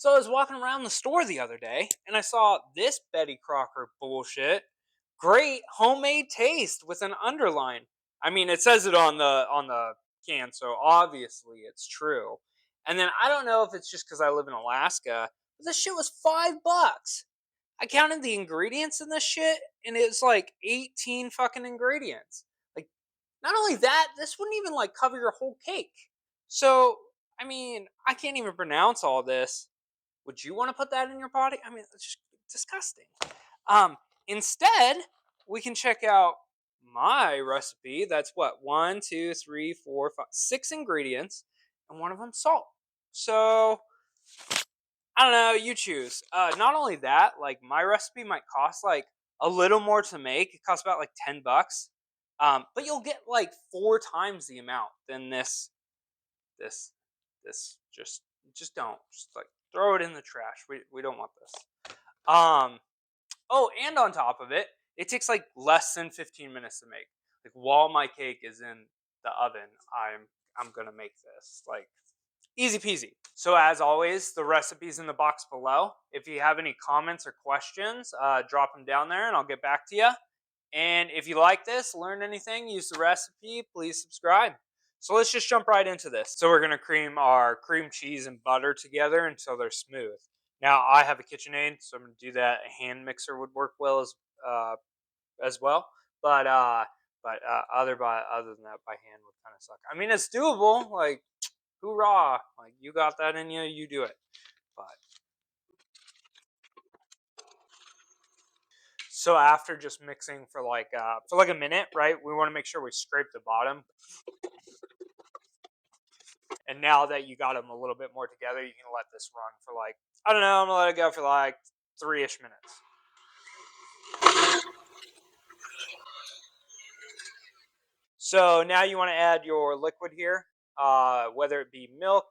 So I was walking around the store the other day and I saw this Betty Crocker bullshit. Great homemade taste with an underline. I mean, it says it on the can, so obviously it's true. And then I don't know if it's just because I live in Alaska, but this shit was $5. I counted the ingredients in this shit, and it's like 18 fucking ingredients. Like, not only that, this wouldn't even like cover your whole cake. So, I mean, I can't even pronounce all this. Would you want to put that in your body? I mean, it's just disgusting. Instead, we can check out my recipe. That's what, one, two, three, four, five, six ingredients, and one of them salt. So I don't know. You choose. Not only that, like my recipe might cost like a little more to make. It costs about like $10. But you'll get like 4 times the amount than this just don't just like throw it in the trash. We don't want this. Um oh, and on top of it, it takes like less than 15 minutes to make. Like while my cake is in the oven, I'm going to make this. Like easy peasy. So as always, the recipe's in the box below. If you have any comments or questions, drop them down there and I'll get back to you. And if you like this, learn anything, use the recipe, please subscribe. So let's just jump right into this. So we're going to cream our cream cheese and butter together until they're smooth. Now I have a KitchenAid, so I'm going to do that. A hand mixer would work well as well. But other than that, by hand would kind of suck. I mean, it's doable. Like, hoorah! Like you got that in you, you do it. But so after just mixing for like a minute, right? We want to make sure we scrape the bottom. And now that you got them a little bit more together, you can let this run for like, I don't know, I'm gonna let it go for like 3-ish minutes. So now you want to add your liquid here, whether it be milk,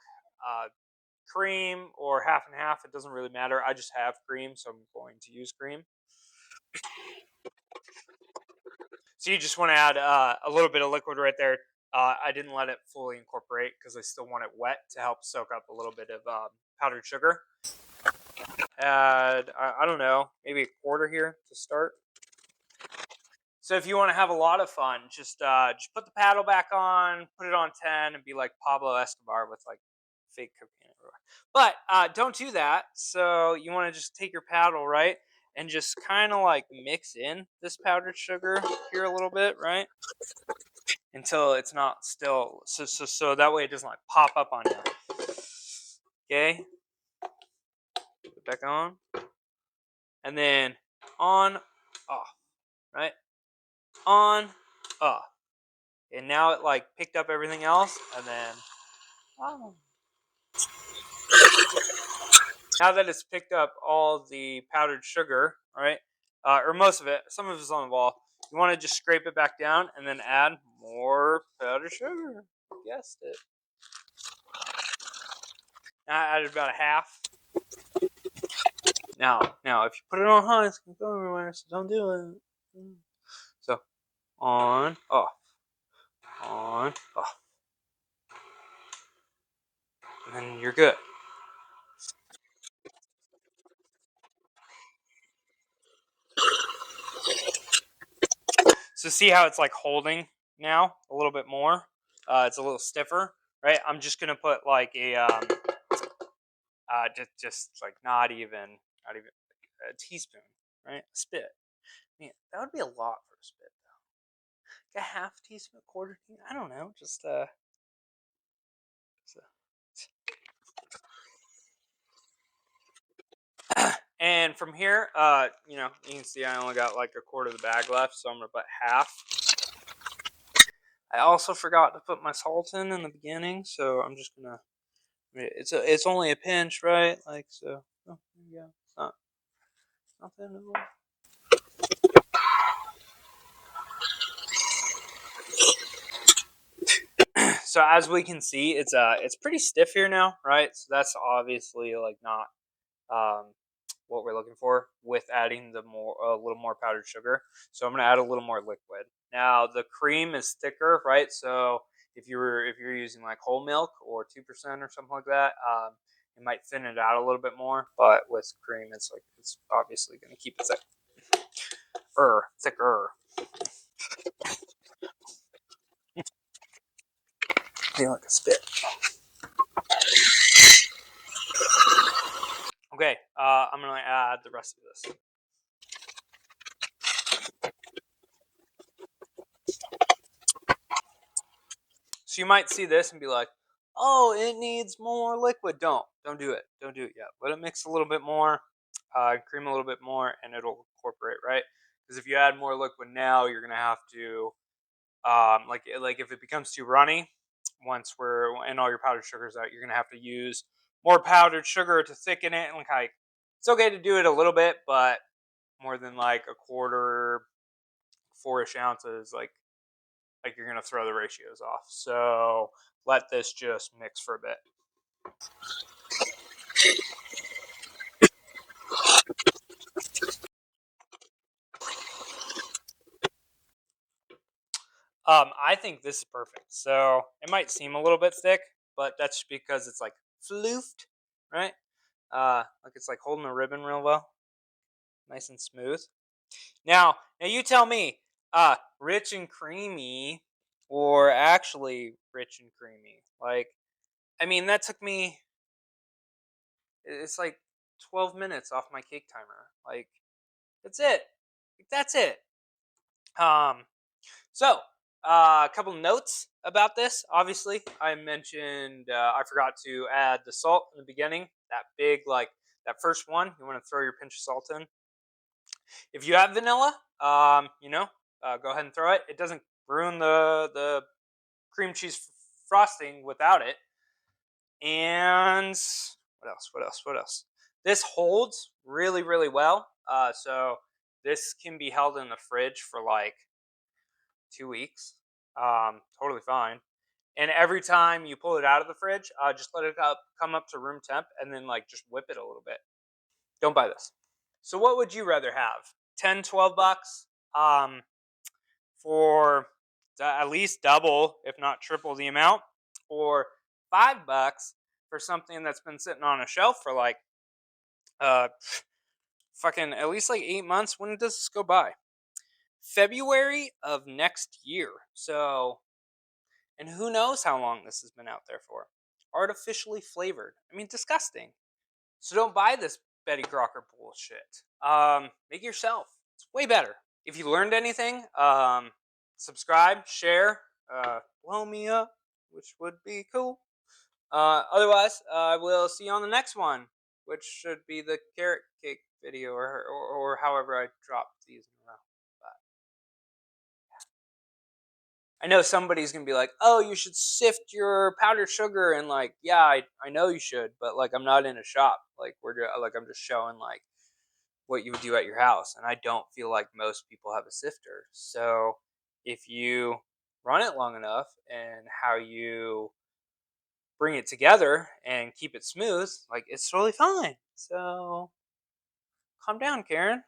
cream, or half and half. It doesn't really matter. I just have cream, so I'm going to use cream. So you just want to add a little bit of liquid right there. I didn't let it fully incorporate because I still want it wet to help soak up a little bit of powdered sugar. Add, I don't know, maybe a quarter here to start. So if you want to have a lot of fun, just put the paddle back on, put it on 10, and be like Pablo Escobar with like fake cocaine everywhere. But don't do that. So you want to just take your paddle, right, and just kind of like mix in this powdered sugar here a little bit, right, until it's not still. So that way it doesn't like pop up on you. Okay. Put it back on, and then on, off, right, on, off. And now it like picked up everything else, and then oh. Now that it's picked up all the powdered sugar, right, or most of it, some of it's on the wall. You want to just scrape it back down and then add more powdered sugar. You guessed it. Now I added about a half. Now, if you put it on high, it's gonna go everywhere. So don't do it. So on, off, on, off, and then you're good. So see how it's like holding now a little bit more. It's a little stiffer, right? I'm just gonna put like just like not even a teaspoon, right? A spit. Man, that would be a lot for a spit though. Like a half teaspoon, a quarter teaspoon. I don't know. Just so. And from here, you can see I only got like a quarter of the bag left, so I'm gonna put half. I also forgot to put my salt in the beginning, so I'm just gonna. It's only a pinch, right? Like so. Oh, there you go. It's not the end of the world. So as we can see, it's pretty stiff here now, right? So that's obviously like not what we're looking for with adding a little more powdered sugar. So I'm gonna add a little more liquid. Now the cream is thicker, right? So if you're using like whole milk or 2% or something like that, it It might thin it out a little bit more, but with cream, it's obviously going to keep it thicker. I feel like a spit. Okay, I'm gonna add the rest of this. So you might see this and be like, "Oh, it needs more liquid." Don't do it. Don't do it yet. Let it mix a little bit more, cream a little bit more, and it'll incorporate, right? Because if you add more liquid now, you're gonna have to, like if it becomes too runny, once we're and all your powdered sugar's out, you're gonna have to use more powdered sugar to thicken it. And like, it's okay to do it a little bit, but more than like a quarter, 4-ish ounces, like you're gonna throw the ratios off. So let this just mix for a bit. I think this is perfect. So it might seem a little bit thick, but that's because it's like floofed, right? Like it's like holding a ribbon real well, nice and smooth. Now you tell me, rich and creamy, or actually rich and creamy. Like, I mean, that took me. It's like 12 minutes off my cake timer. Like, that's it. That's it. Um, so, a couple notes about this. Obviously, I mentioned I forgot to add the salt in the beginning. That big, like that first one, you want to throw your pinch of salt in. If you have vanilla, go ahead and throw it. It doesn't ruin the cream cheese frosting without it. And what else? What else? What else? This holds really, really well. So this can be held in the fridge for like 2 weeks. Totally fine. And every time you pull it out of the fridge, just let it come up to room temp, and then like just whip it a little bit. Don't buy this. So what would you rather have? 10, 12 bucks for at least double, if not triple the amount, or $5 for something that's been sitting on a shelf for like uh fucking at least like 8 months. When does this go by? February of next year. So, and who knows how long this has been out there for. Artificially flavored. I mean, disgusting. So don't buy this Betty Crocker bullshit. Make it yourself. It's way better. If you learned anything, subscribe, share, blow me up, which would be cool. Otherwise, I will see you on the next one, which should be the carrot cake video, or however I drop these in a row. But I know somebody's gonna be like, "Oh, you should sift your powdered sugar," and like, yeah, I know you should, but like, I'm not in a shop. Like, I'm just showing like what you would do at your house, and I don't feel like most people have a sifter. So if you run it long enough and how you bring it together and keep it smooth, like it's totally fine. So calm down, Karen.